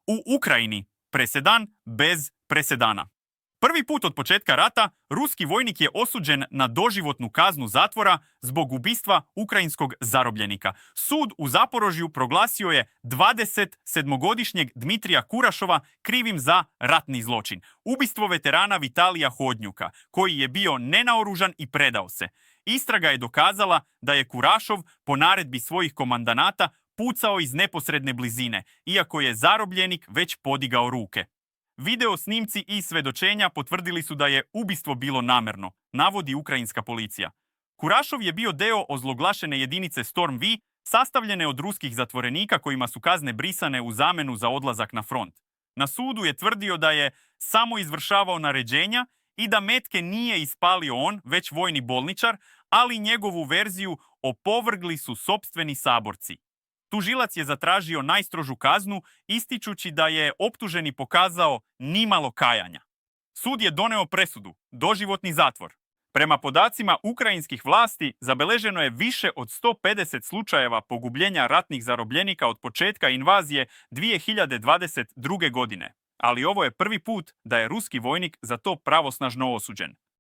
U Ukrajini presedan bez presedana. Prvi put od početka rata ruski vojnik je osuđen na doživotnu kaznu zatvora zbog ubistva ukrajinskog zarobljenika. Sud u Zaporožju proglasio je 27-godišnjeg Dmitrija Kurašova krivim za ratni zločin. Ubistvo veterana Vitalija Hodnjuka, koji je bio nenaoružan i predao se. Istraga je dokazala da je Kurašov po naredbi svojih komandanata pucao iz neposredne blizine, iako je zarobljenik već podigao ruke. Video snimci i svedočenja potvrdili su da je ubistvo bilo namerno, navodi ukrajinska policija. Kurašov je bio deo ozloglašene jedinice Storm V, sastavljene od ruskih zatvorenika kojima su kazne brisane u zamenu za odlazak na front. Na sudu je tvrdio da je samo izvršavao naređenja i da metke nije ispalio on, već vojni bolničar, ali njegovu verziju opovrgli su sopstveni saborci. Tužilac je zatražio najstrožu kaznu, ističući da je optuženi pokazao nimalo kajanja. Sud je doneo presudu, doživotni zatvor. Prema podacima ukrajinskih vlasti, zabeleženo je više od 150 slučajeva pogubljenja ratnih zarobljenika od početka invazije 2022. godine. Ali ovo je prvi put da je ruski vojnik za to pravosnažno osuđen.